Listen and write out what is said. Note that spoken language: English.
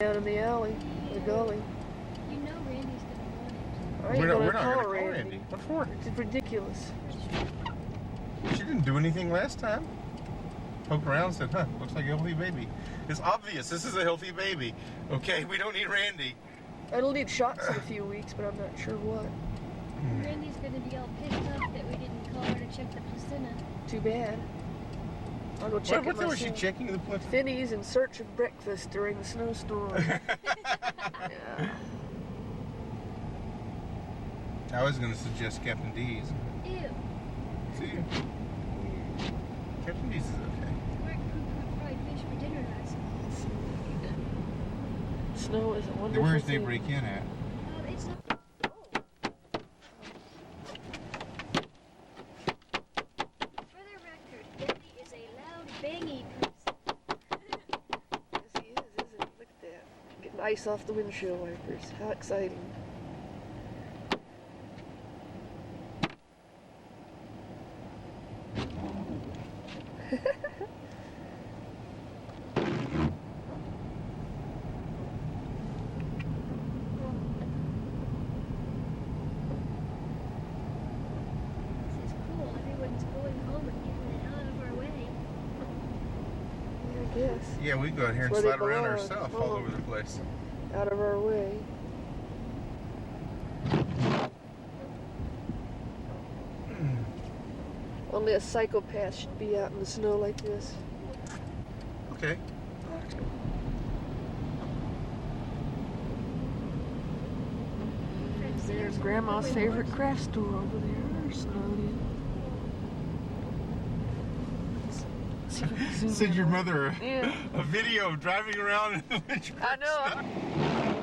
Down in the alley, the gully. You know Randy's gonna want it. I ain't We're gonna not call gonna call Randy. What for? It's ridiculous. She didn't do anything last time. Poked around and said, huh, looks like a healthy baby. It's obvious this is a healthy baby. Okay, we don't need Randy. It'll need shots in a few weeks, but I'm not sure what. Randy's gonna be all pissed off that we didn't call her to check the placenta. Too bad. I'll go check What it was she myself. checking the placenta? Finney's in search of breakfast during the snowstorm. Yeah. I was going to suggest Captain D's. Ew. See? Captain D's is okay. Mark cooked fried fish for dinner last night. Snow is a wonderful Where's they thing. break in at? It's not. For the record, Billy is a loud, bangy person. Yes, he is, isn't he? Look at that. Getting ice off the windshield wipers. How exciting. This is cool. Everyone's going home and getting it out of our way. Yeah, I guess. Yeah, we go out here and Where they slide around belong. ourselves all over the place. Out of our way. Only a psychopath should be out in the snow like this. Okay. There's Grandma's favorite craft store over there, snowed in. See if I can zoom Send in your on it. mother Yeah. a video of driving around in the Lynchburg I know. snow.